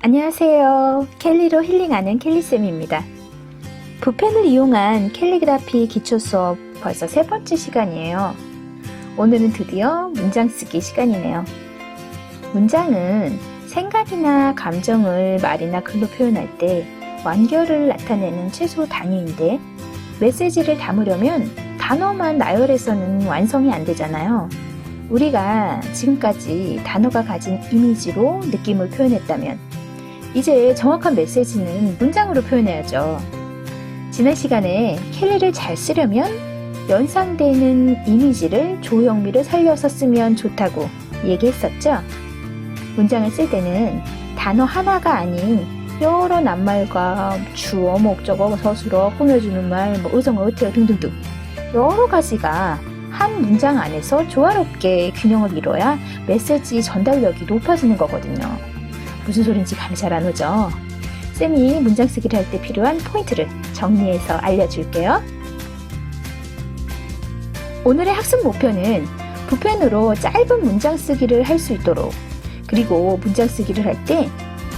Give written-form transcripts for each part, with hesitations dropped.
안녕하세요. 캘리로 힐링하는 캘리쌤입니다. 붓펜을 이용한 캘리그라피 기초 수업 벌써 세 번째 시간이에요. 오늘은 드디어 문장 쓰기 시간이네요. 문장은 생각이나 감정을 말이나 글로 표현할 때 완결을 나타내는 최소 단위인데 메시지를 담으려면 단어만 나열해서는 완성이 안 되잖아요. 우리가 지금까지 단어가 가진 이미지로 느낌을 표현했다면 이제 정확한 메시지는 문장으로 표현해야죠. 지난 시간에 캘리를 잘 쓰려면 연상되는 이미지를 조형미를 살려서 쓰면 좋다고 얘기했었죠. 문장을 쓸 때는 단어 하나가 아닌 여러 낱말과 주어, 목적어, 서술어, 꾸며주는 말, 의성어, 의태어 등등등 여러 가지가 한 문장 안에서 조화롭게 균형을 이뤄야 메시지 전달력이 높아지는 거거든요. 무슨 소린지 감이 잘 안 오죠? 쌤이 문장 쓰기를 할 때 필요한 포인트를 정리해서 알려줄게요. 오늘의 학습 목표는 붓펜으로 짧은 문장 쓰기를 할 수 있도록, 그리고 문장 쓰기를 할 때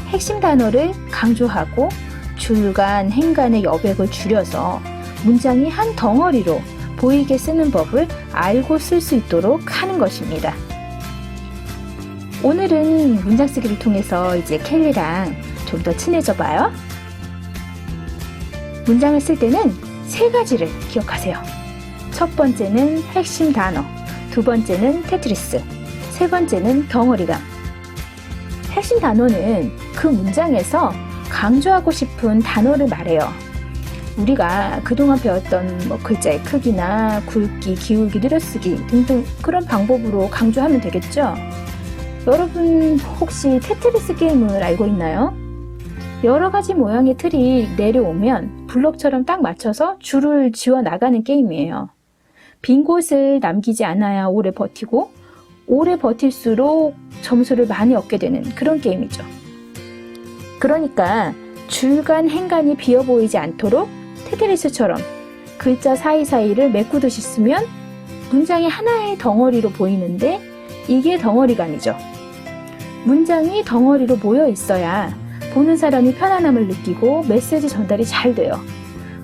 핵심 단어를 강조하고 줄간, 행간의 여백을 줄여서 문장이 한 덩어리로 보이게 쓰는 법을 알고 쓸 수 있도록 하는 것입니다. 오늘은 문장 쓰기를 통해서 이제 캘리랑 좀 더 친해져 봐요. 문장을 쓸 때는 세 가지를 기억하세요. 첫 번째는 핵심 단어, 두 번째는 테트리스, 세 번째는 덩어리감. 핵심 단어는 그 문장에서 강조하고 싶은 단어를 말해요. 우리가 그동안 배웠던 글자의 크기나 굵기, 기울기, 늘어쓰기 등등 그런 방법으로 강조하면 되겠죠? 여러분 혹시 테트리스 게임을 알고 있나요? 여러 가지 모양의 틀이 내려오면 블럭처럼 딱 맞춰서 줄을 지워 나가는 게임이에요. 빈 곳을 남기지 않아야 오래 버티고 오래 버틸수록 점수를 많이 얻게 되는 그런 게임이죠. 그러니까 줄간 행간이 비어 보이지 않도록 테트리스처럼 글자 사이사이를 메꾸듯이 쓰면 문장이 하나의 덩어리로 보이는데 이게 덩어리감이죠. 문장이 덩어리로 모여 있어야 보는 사람이 편안함을 느끼고 메시지 전달이 잘 돼요.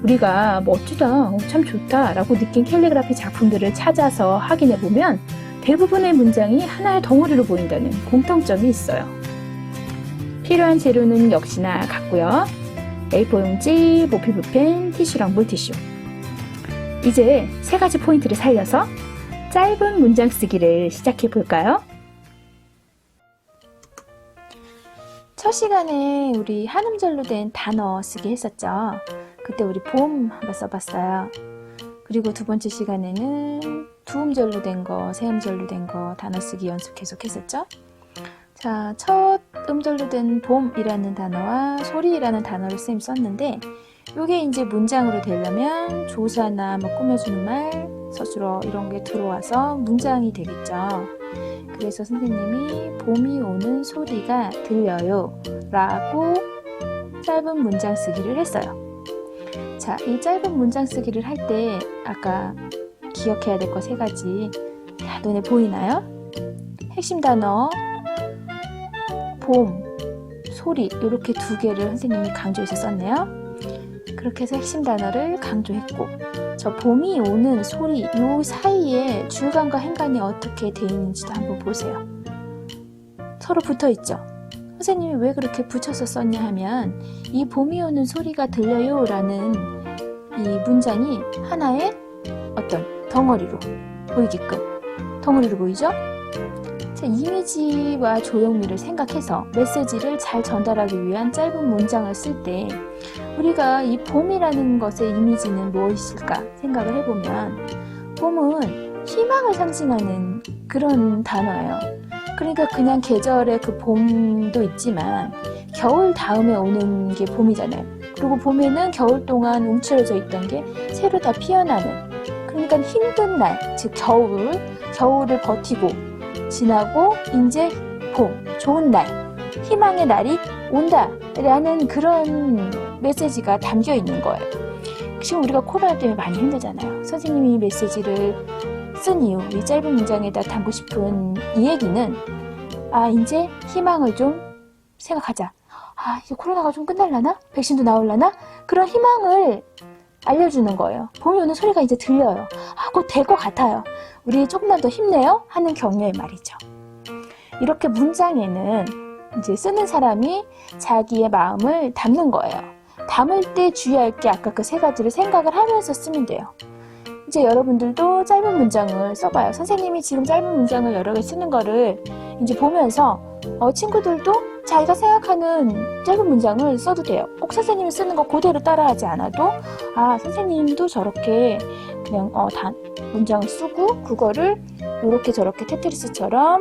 우리가 멋지다, 참 좋다 라고 느낀 캘리그라피 작품들을 찾아서 확인해 보면 대부분의 문장이 하나의 덩어리로 보인다는 공통점이 있어요. 필요한 재료는 역시나 같고요. A4 용지, 모피 붓펜, 티슈랑 물티슈. 이제 세 가지 포인트를 살려서 짧은 문장 쓰기를 시작해 볼까요? 첫 시간에 우리 한 음절로 된 단어 쓰기 했었죠. 그때 우리 봄 한번 써봤어요. 그리고 두 번째 시간에는 두 음절로 된 거, 세 음절로 된 거 단어 쓰기 연습 계속 했었죠. 자, 첫 음절로 된 봄이라는 단어와 소리라는 단어를 쌤이 썼는데 이게 이제 문장으로 되려면 조사나 꾸며주는 말, 서술어 이런 게 들어와서 문장이 되겠죠. 그래서 선생님이 봄이 오는 소리가 들려요 라고 짧은 문장 쓰기를 했어요. 자, 이 짧은 문장 쓰기를 할 때 아까 기억해야 될 거 세 가지 다 눈에 보이나요? 핵심 단어, 봄, 소리 이렇게 두 개를 선생님이 강조해서 썼네요. 그렇게 해서 핵심 단어를 강조했고 저 봄이 오는 소리 요 사이에 줄간과 행간이 어떻게 돼 있는지도 한번 보세요. 서로 붙어 있죠. 선생님이 왜 그렇게 붙여서 썼냐 하면 이 봄이 오는 소리가 들려요 라는 이 문장이 하나의 어떤 덩어리로 보이게끔 덩어리로 보이죠? 자, 이미지와 조형미를 생각해서 메시지를 잘 전달하기 위한 짧은 문장을 쓸 때 우리가 이 봄이라는 것의 이미지는 무엇일까 생각을 해보면 봄은 희망을 상징하는 그런 단어예요. 그러니까 그냥 계절의 그 봄도 있지만 겨울 다음에 오는 게 봄이잖아요. 그리고 봄에는 겨울 동안 움츠러져 있던 게 새로 다 피어나는, 그러니까 힘든 날, 즉 겨울을 버티고 지나고 이제 봄, 좋은 날, 희망의 날이 온다 라는 그런 메시지가 담겨 있는 거예요. 지금 우리가 코로나 때문에 많이 힘들잖아요. 선생님이 이 메시지를 쓴 이유, 이 짧은 문장에다 담고 싶은 이 얘기는 이제 희망을 좀 생각하자. 아, 이제 코로나가 좀 끝날라나? 백신도 나올라나? 그런 희망을 알려주는 거예요. 봄이 오는 소리가 이제 들려요. 아, 곧 될 것 같아요. 우리 조금만 더 힘내요 하는 격려의 말이죠. 이렇게 문장에는 이제 쓰는 사람이 자기의 마음을 담는 거예요. 담을 때 주의할 게 아까 그 세 가지를 생각을 하면서 쓰면 돼요. 이제 여러분들도 짧은 문장을 써봐요. 선생님이 지금 짧은 문장을 여러 개 쓰는 거를 이제 보면서 친구들도 자기가 생각하는 짧은 문장을 써도 돼요. 꼭 선생님이 쓰는 거 그대로 따라하지 않아도 선생님도 저렇게 그냥 문장을 쓰고 그거를 이렇게 저렇게 테트리스처럼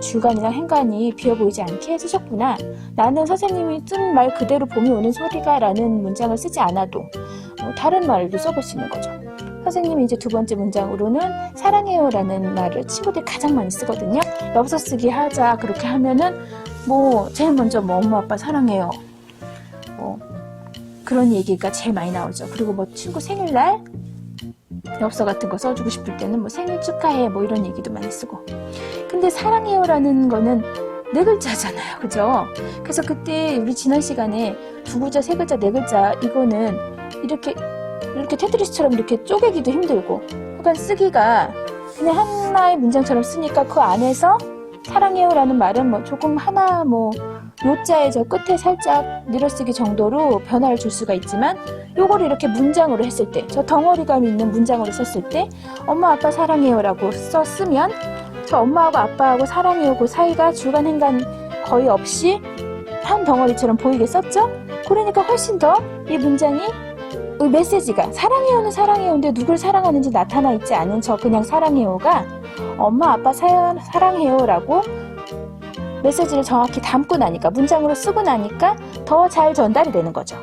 주간이나 행간이 비어 보이지 않게 쓰셨구나. 나는 선생님이 쓴 말 그대로 봄이 오는 소리가 라는 문장을 쓰지 않아도 다른 말도 써볼 수 있는 거죠. 선생님이 이제 두 번째 문장으로는 사랑해요 라는 말을 친구들이 가장 많이 쓰거든요. 엽서 쓰기 하자 그렇게 하면은 제일 먼저 엄마 아빠 사랑해요 그런 얘기가 제일 많이 나오죠. 그리고 친구 생일날 엽서 같은 거 써주고 싶을 때는 생일 축하해 이런 얘기도 많이 쓰고. 근데 사랑해요 라는 거는 네 글자잖아요, 그죠? 그래서 그때 우리 지난 시간에 두 글자, 세 글자, 네 글자 이거는 이렇게 테트리스처럼 이렇게 쪼개기도 힘들고 그러니까 쓰기가 그냥 하나의 문장처럼 쓰니까 그 안에서 사랑해요 라는 말은 조금 하나 요자의 저 끝에 살짝 늘어쓰기 정도로 변화를 줄 수가 있지만 요거를 이렇게 문장으로 했을 때 저 덩어리감이 있는 문장으로 썼을 때 엄마 아빠 사랑해요 라고 썼으면 저 엄마하고 아빠하고 사랑해요 그 사이가 주간행간 거의 없이 한 덩어리처럼 보이게 썼죠? 그러니까 훨씬 더 이 문장이 메시지가 사랑해요는 사랑해요인데 누굴 사랑하는지 나타나 있지 않은 저 그냥 사랑해요가 엄마 아빠 사랑해요 라고 메시지를 정확히 담고 나니까 문장으로 쓰고 나니까 더 잘 전달이 되는 거죠.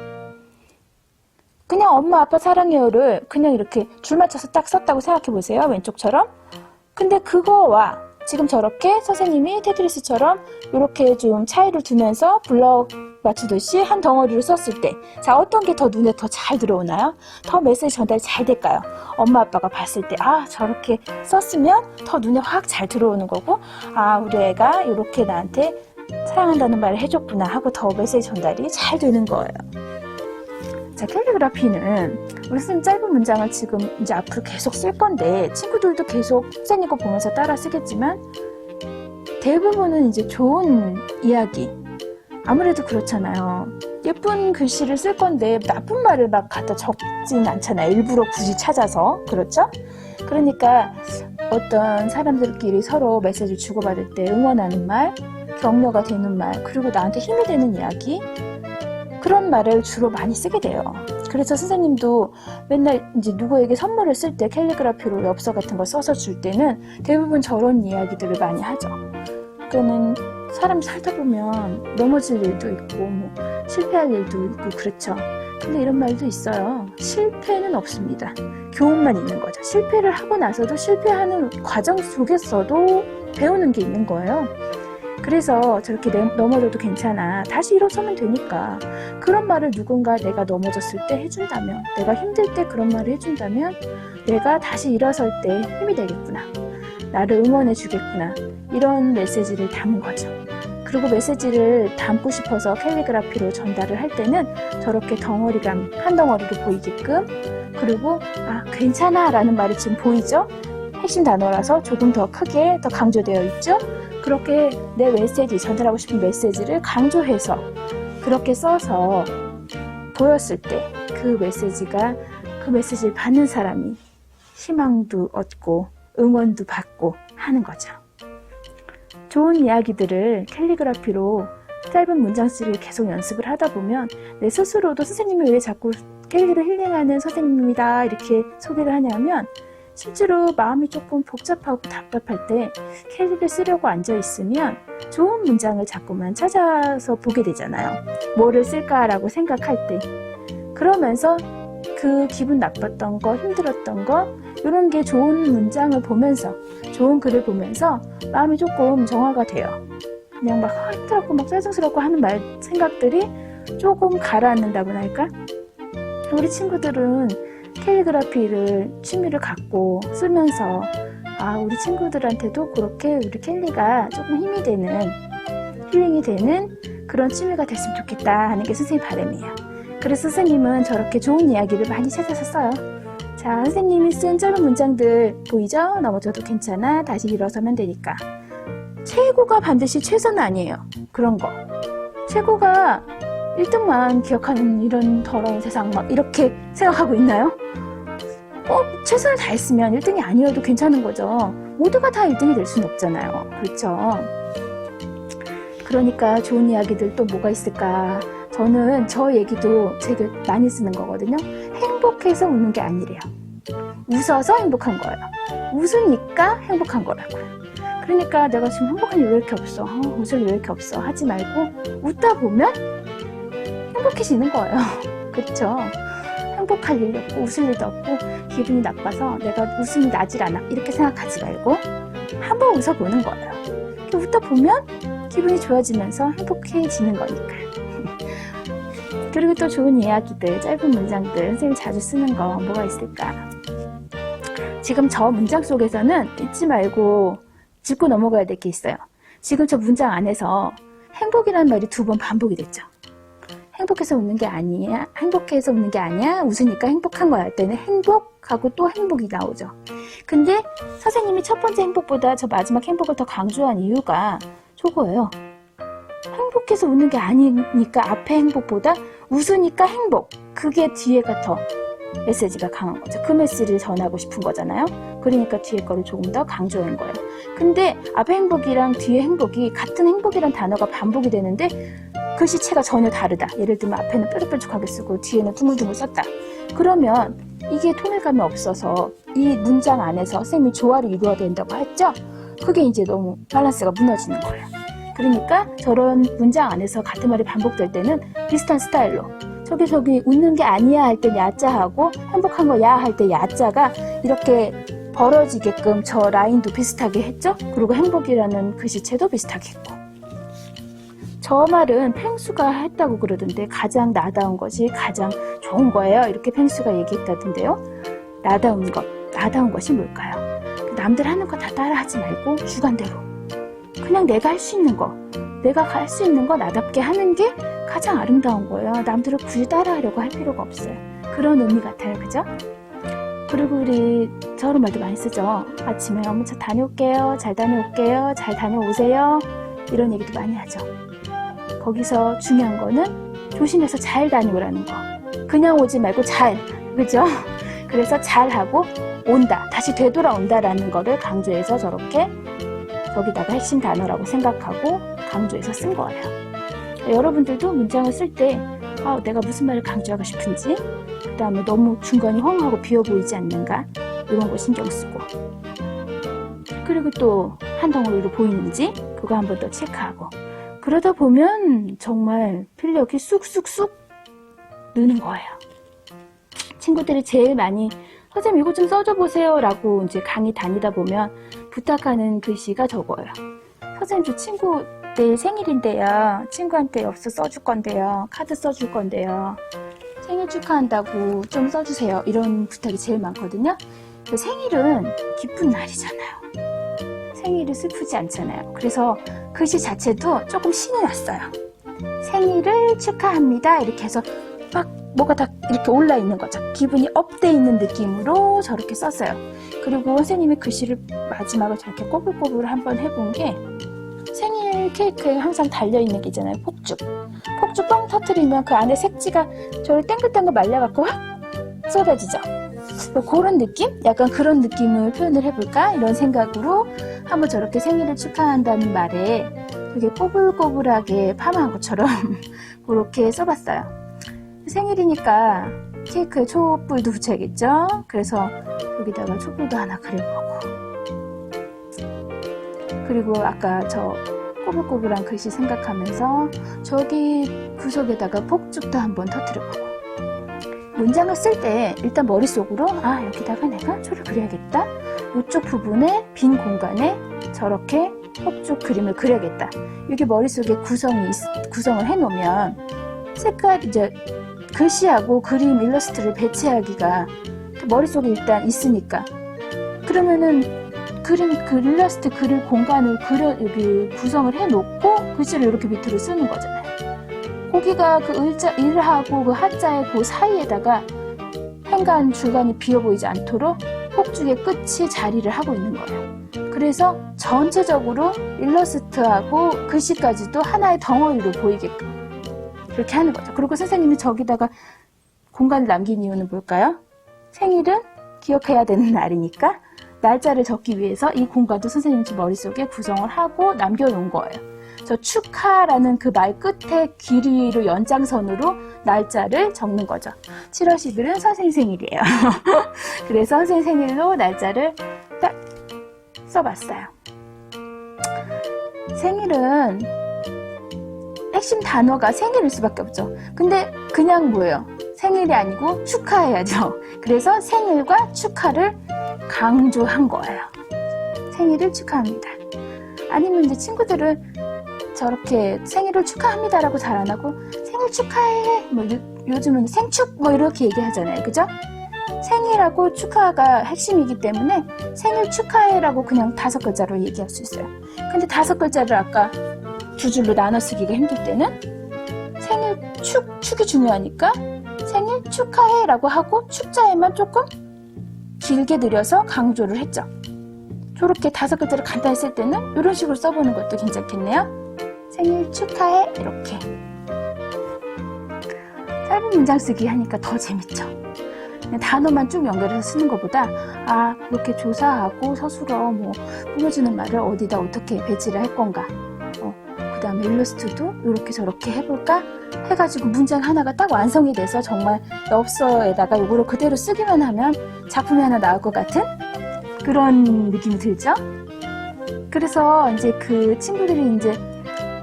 그냥 엄마 아빠 사랑해요를 그냥 이렇게 줄 맞춰서 딱 썼다고 생각해 보세요. 왼쪽처럼. 근데 그거와 지금 저렇게 선생님이 테트리스처럼 이렇게 좀 차이를 두면서 블럭 맞추듯이 한 덩어리로 썼을 때 자 어떤 게 더 눈에 더 잘 들어오나요? 더 메시지 전달이 잘 될까요? 엄마 아빠가 봤을 때 저렇게 썼으면 더 눈에 확 잘 들어오는 거고 우리 애가 이렇게 나한테 사랑한다는 말을 해줬구나 하고 더 메시지 전달이 잘 되는 거예요. 자, 캘리그라피는 우리 선생님 짧은 문장을 지금 이제 앞으로 계속 쓸 건데 친구들도 계속 선생님 거 보면서 따라 쓰겠지만 대부분은 이제 좋은 이야기 아무래도 그렇잖아요. 예쁜 글씨를 쓸 건데 나쁜 말을 막 갖다 적진 않잖아요. 일부러 굳이 찾아서. 그렇죠? 그러니까 어떤 사람들끼리 서로 메시지를 주고받을 때 응원하는 말, 격려가 되는 말, 그리고 나한테 힘이 되는 이야기 그런 말을 주로 많이 쓰게 돼요. 그래서 선생님도 맨날 이제 누구에게 선물을 쓸 때 캘리그라피로 엽서 같은 거 써서 줄 때는 대부분 저런 이야기들을 많이 하죠. 그러니까는 사람 살다 보면 넘어질 일도 있고 실패할 일도 있고 그렇죠. 근데 이런 말도 있어요. 실패는 없습니다. 교훈만 있는 거죠. 실패를 하고 나서도 실패하는 과정 속에서도 배우는 게 있는 거예요. 그래서 저렇게 넘어져도 괜찮아. 다시 일어서면 되니까. 그런 말을 누군가 내가 넘어졌을 때 해준다면, 내가 힘들 때 그런 말을 해준다면 내가 다시 일어설 때 힘이 되겠구나. 나를 응원해 주겠구나. 이런 메시지를 담은 거죠. 그리고 메시지를 담고 싶어서 캘리그라피로 전달을 할 때는 저렇게 덩어리감 한 덩어리로 보이게끔 그리고 괜찮아 라는 말이 지금 보이죠? 핵심 단어라서 조금 더 크게 더 강조되어 있죠? 그렇게 내 메시지, 전달하고 싶은 메시지를 강조해서 그렇게 써서 보였을 때 그 메시지를 받는 사람이 희망도 얻고 응원도 받고 하는 거죠. 좋은 이야기들을 캘리그라피로 짧은 문장 쓰기를 계속 연습을 하다 보면 내 스스로도 선생님이 왜 자꾸 캘리를 힐링하는 선생님이다 이렇게 소개를 하냐면 실제로 마음이 조금 복잡하고 답답할 때 캘리를 쓰려고 앉아있으면 좋은 문장을 자꾸만 찾아서 보게 되잖아요. 뭐를 쓸까라고 생각할 때. 그러면서 그 기분 나빴던 거, 힘들었던 거 이런 게 좋은 문장을 보면서 좋은 글을 보면서 마음이 조금 정화가 돼요. 그냥 막 힘들었고 막 짜증스럽고 하는 생각들이 조금 가라앉는다고나 할까? 우리 친구들은 캘리그라피를 취미를 갖고 쓰면서 우리 친구들한테도 그렇게 우리 캘리가 조금 힘이 되는 힐링이 되는 그런 취미가 됐으면 좋겠다 하는 게 선생님 바람이에요. 그래서 선생님은 저렇게 좋은 이야기를 많이 찾아서 써요. 자, 선생님이 쓴 짧은 문장들 보이죠? 넘어져도 괜찮아. 다시 일어서면 되니까. 최고가 반드시 최선은 아니에요. 그런 거. 최고가 1등만 기억하는 이런 더러운 세상 막 이렇게 생각하고 있나요? 최선을 다했으면 1등이 아니어도 괜찮은 거죠. 모두가 다 1등이 될 수는 없잖아요. 그렇죠? 그러니까 좋은 이야기들 또 뭐가 있을까? 저는 저 얘기도 되게 많이 쓰는 거거든요. 행복해서 웃는 게 아니래요. 웃어서 행복한 거예요. 웃으니까 행복한 거라고요. 그러니까 내가 지금 행복한 일 왜 이렇게 없어? 웃을 일 왜 이렇게 없어? 하지 말고 웃다 보면 행복해지는 거예요. 그렇죠? 행복할 일이 없고 웃을 일도 없고 기분이 나빠서 내가 웃음이 나질 않아 이렇게 생각하지 말고 한번 웃어보는 거예요. 웃다 보면 기분이 좋아지면서 행복해지는 거니까요. 그리고 또 좋은 이야기들, 짧은 문장들 선생님이 자주 쓰는 거 뭐가 있을까? 지금 저 문장 속에서는 잊지 말고 짚고 넘어가야 될 게 있어요. 지금 저 문장 안에서 행복이라는 말이 2번 반복이 됐죠. 행복해서 웃는 게 아니야. 행복해서 웃는 게 아니야. 웃으니까 행복한 거야 할 때는 행복하고 또 행복이 나오죠. 근데 선생님이 첫 번째 행복보다 저 마지막 행복을 더 강조한 이유가 저거예요. 행복해서 웃는 게 아니니까 앞에 행복보다 웃으니까 행복. 그게 뒤에가 더 메시지가 강한 거죠. 그 메시지를 전하고 싶은 거잖아요. 그러니까 뒤에 거를 조금 더 강조한 거예요. 근데 앞에 행복이랑 뒤에 행복이 같은 행복이란 단어가 반복이 되는데 글씨체가 전혀 다르다. 예를 들면 앞에는 뾰족뾰족하게 쓰고 뒤에는 두물두물 썼다. 그러면 이게 통일감이 없어서 이 문장 안에서 선생님이 조화를 이루어야 된다고 했죠? 그게 이제 너무 밸런스가 무너지는 거예요. 그러니까 저런 문장 안에서 같은 말이 반복될 때는 비슷한 스타일로 저기 웃는 게 아니야 할 땐 야자하고 행복한 거 야 할 때 야자가 이렇게 벌어지게끔 저 라인도 비슷하게 했죠? 그리고 행복이라는 글씨체도 비슷하게 했고 저 말은 펭수가 했다고 그러던데 가장 나다운 것이 가장 좋은 거예요. 이렇게 펭수가 얘기했다던데요. 나다운 것이 뭘까요? 남들 하는 거 다 따라 하지 말고 주관대로 그냥 내가 할 수 있는 거 내가 할 수 있는 거 나답게 하는 게 가장 아름다운 거예요. 남들을 굳이 따라하려고 할 필요가 없어요. 그런 의미 같아요. 그죠? 그리고 우리 저런 말도 많이 쓰죠. 아침에 어머 저 다녀올게요. 잘 다녀올게요. 잘 다녀오세요. 이런 얘기도 많이 하죠. 거기서 중요한 거는 조심해서 잘 다녀오라는 거. 그냥 오지 말고 잘. 그죠? 그래서 잘하고 온다. 다시 되돌아온다라는 거를 강조해서 저렇게 거기다가 핵심 단어라고 생각하고 강조해서 쓴 거예요. 여러분들도 문장을 쓸 때 내가 무슨 말을 강조하고 싶은지 그 다음에 너무 중간이 허무하고 비어 보이지 않는가 이런 거 신경 쓰고 그리고 또 한 덩어리로 보이는지 그거 한 번 더 체크하고 그러다 보면 정말 필력이 쑥쑥쑥 느는 거예요. 친구들이 제일 많이 선생님 이거 좀 써줘 보세요 라고 이제 강의 다니다 보면 부탁하는 글씨가 저거예요. 선생님 저 친구 내일 생일인데요. 친구한테 엽서 써줄 건데요. 카드 써줄 건데요. 생일 축하한다고 좀 써주세요. 이런 부탁이 제일 많거든요. 생일은 기쁜 날이잖아요. 생일은 슬프지 않잖아요. 그래서 글씨 자체도 조금 신이 났어요. 생일을 축하합니다. 이렇게 해서 막 뭐가 다 이렇게 올라 있는 거죠. 기분이 업돼 있는 느낌으로 저렇게 썼어요. 그리고 선생님의 글씨를 마지막으로 저렇게 꼬불꼬불 한번 해본 게 생일 케이크에 항상 달려있는 게 있잖아요. 폭죽 뻥 터뜨리면 그 안에 색지가 저를 땡글땡글 말려갖고 확 쏟아지죠. 그런 느낌? 약간 그런 느낌을 표현을 해볼까? 이런 생각으로 한번 저렇게 생일을 축하한다는 말에 되게 꼬불꼬불하게 파마한 것처럼 그렇게 써봤어요. 생일이니까 케이크에 촛불도 붙여야겠죠? 그래서 여기다가 촛불도 하나 그려보고 그리고 아까 저 꼬불꼬불한 글씨 생각하면서 저기 구석에다가 폭죽도 한번 터뜨려보고 문장을 쓸 때 일단 머릿속으로 여기다가 내가 초를 그려야겠다. 이쪽 부분에 빈 공간에 저렇게 폭죽 그림을 그려야겠다. 이게 머릿속에 구성을 해놓으면 색깔 이제 글씨하고 그림 일러스트를 배치하기가 머릿속에 일단 있으니까 그러면은 그림 그 일러스트 그릴 공간을 여기 구성을 해놓고 글씨를 이렇게 밑으로 쓰는 거잖아요. 거기가 그 일하고 그 한자의 그 사이에다가 행간 줄간이 비어 보이지 않도록 폭죽의 끝이 자리를 하고 있는 거예요. 그래서 전체적으로 일러스트하고 글씨까지도 하나의 덩어리로 보이게끔 그렇게 하는 거죠. 그리고 선생님이 저기다가 공간을 남긴 이유는 뭘까요? 생일은 기억해야 되는 날이니까 날짜를 적기 위해서 이 공간도 선생님 머릿속에 구성을 하고 남겨놓은 거예요. 저 축하라는 그 말 끝에 길이로 연장선으로 날짜를 적는 거죠. 7월 10일은 선생님 생일이에요. 그래서 선생님 생일로 날짜를 딱 써봤어요. 생일은 핵심 단어가 생일일 수밖에 없죠. 근데 그냥 뭐예요? 생일이 아니고 축하해야죠. 그래서 생일과 축하를 강조한 거예요. 생일을 축하합니다. 아니면 이제 친구들은 저렇게 생일을 축하합니다라고 잘 안 하고 생일 축하해 뭐 요즘은 생축 뭐 이렇게 얘기하잖아요. 그죠? 생일하고 축하가 핵심이기 때문에 생일 축하해라고 그냥 5글자로 얘기할 수 있어요. 근데 5글자를 아까 2줄로 나눠 쓰기가 힘들 때는 생일 축이 중요하니까 생일 축하해라고 하고 축자에만 조금 길게 들여서 강조를 했죠. 저렇게 5글자를 간단히 쓸 때는 이런 식으로 써보는 것도 괜찮겠네요. 생일 축하해 이렇게 짧은 문장 쓰기 하니까 더 재밌죠. 단어만 쭉 연결해서 쓰는 것보다 그렇게 조사하고 서술어 뭐 꾸며주는 말을 어디다 어떻게 배치를 할 건가 그 다음에 일러스트도 이렇게 저렇게 해볼까 해가지고 문장 하나가 딱 완성이 돼서 정말 엽서에다가 이거를 그대로 쓰기만 하면 작품이 하나 나올 것 같은 그런 느낌이 들죠. 그래서 이제 그 친구들이 이제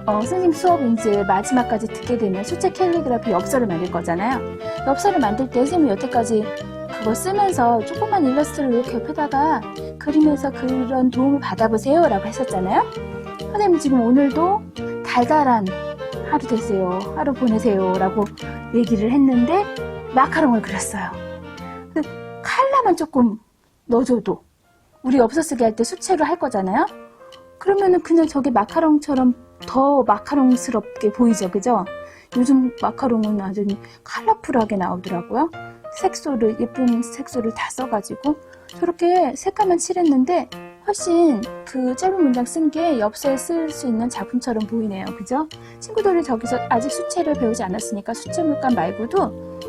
선생님 수업 이제 마지막까지 듣게 되면 수채 캘리그라피 엽서를 만들 거잖아요. 엽서를 만들 때 선생님이 여태까지 그거 쓰면서 조그만 일러스트를 이렇게 옆에다가 그리면서 그런 도움을 받아보세요 라고 했었잖아요. 선생님 지금 오늘도 달달한 하루 되세요, 하루 보내세요 라고 얘기를 했는데 마카롱을 그렸어요. 근데 칼라만 조금 넣어줘도 우리 엽서 쓰기 할 때 수채로 할 거잖아요. 그러면은 그냥 저게 마카롱처럼 더 마카롱스럽게 보이죠, 그죠? 요즘 마카롱은 아주 컬러풀하게 나오더라고요. 색소를 예쁜 색소를 다 써가지고 저렇게 색감만 칠했는데 훨씬 그 짧은 문장 쓴 게 엽서에 쓸 수 있는 작품처럼 보이네요, 그죠? 친구들이 저기서 아직 수채를 배우지 않았으니까 수채 물감 말고도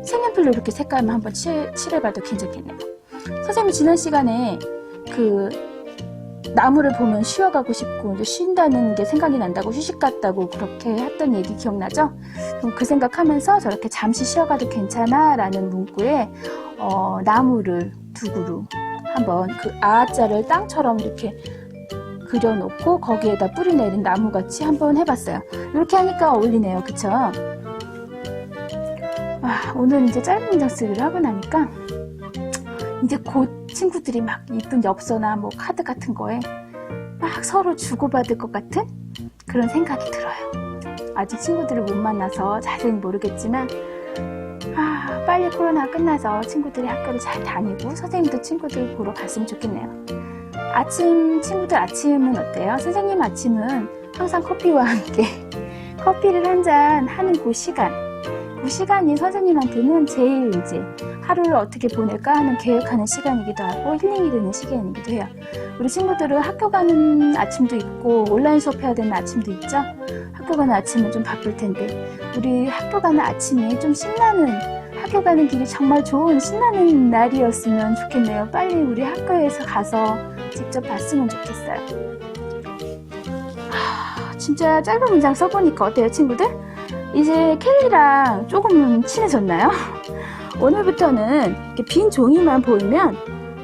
색연필로 이렇게 색감을 한번 칠해봐도 괜찮겠네요. 선생님이 지난 시간에 그 나무를 보면 쉬어가고 싶고 이제 쉰다는 게 생각이 난다고 휴식 같다고 그렇게 했던 얘기 기억나죠? 그럼 그 생각하면서 저렇게 잠시 쉬어가도 괜찮아 라는 문구에 나무를 두 그루 한번 그 아자를 땅처럼 이렇게 그려놓고 거기에다 뿌리 내린 나무같이 한번 해봤어요. 이렇게 하니까 어울리네요, 그쵸? 오늘 이제 짧은 문장 쓰기를 하고 나니까 이제 곧 친구들이 막 이쁜 엽서나 뭐 카드 같은 거에 막 서로 주고받을 것 같은 그런 생각이 들어요. 아직 친구들을 못 만나서 자세히 모르겠지만 빨리 코로나 끝나서 친구들이 학교를 잘 다니고 선생님도 친구들 보러 갔으면 좋겠네요. 친구들 아침은 어때요? 선생님 아침은 항상 커피와 함께 커피를 한 잔 하는 그 시간이 선생님한테는 제일 이제 하루를 어떻게 보낼까 하는 계획하는 시간이기도 하고 힐링이 되는 시간이기도 해요. 우리 친구들은 학교 가는 아침도 있고 온라인 수업해야 되는 아침도 있죠. 학교 가는 아침은 좀 바쁠 텐데 우리 학교 가는 아침이 좀 신나는 학교 가는 길이 정말 좋은 신나는 날이었으면 좋겠네요. 빨리 우리 학교에서 가서 직접 봤으면 좋겠어요. 진짜 짧은 문장 써보니까 어때요, 친구들? 이제 켈리랑 조금은 친해졌나요? 오늘부터는 이렇게 빈 종이만 보이면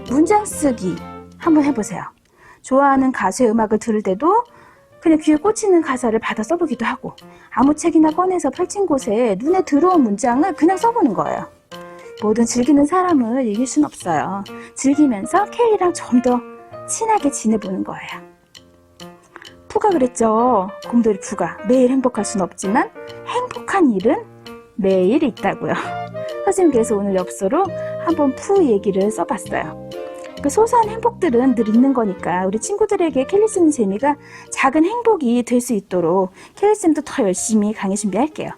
문장 쓰기 한번 해보세요. 좋아하는 가수의 음악을 들을 때도 그냥 귀에 꽂히는 가사를 받아 써보기도 하고 아무 책이나 꺼내서 펼친 곳에 눈에 들어온 문장을 그냥 써보는 거예요. 뭐든 즐기는 사람을 이길 순 없어요. 즐기면서 켈리랑 좀 더 친하게 지내보는 거예요. 푸가 그랬죠. 곰돌이 푸가 매일 행복할 순 없지만 행복한 일은 매일 있다고요. 선생님 그래서 오늘 엽서로 한번 푸 얘기를 써봤어요. 그 소소한 행복들은 늘 있는 거니까 우리 친구들에게 캘리 쓰는 재미가 작은 행복이 될 수 있도록 캘리쌤도 더 열심히 강의 준비할게요.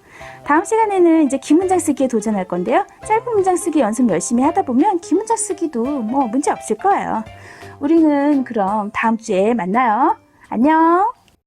다음 시간에는 이제 긴 문장 쓰기에 도전할 건데요. 짧은 문장 쓰기 연습 열심히 하다 보면 긴 문장 쓰기도 뭐 문제 없을 거예요. 우리는 그럼 다음 주에 만나요. 안녕.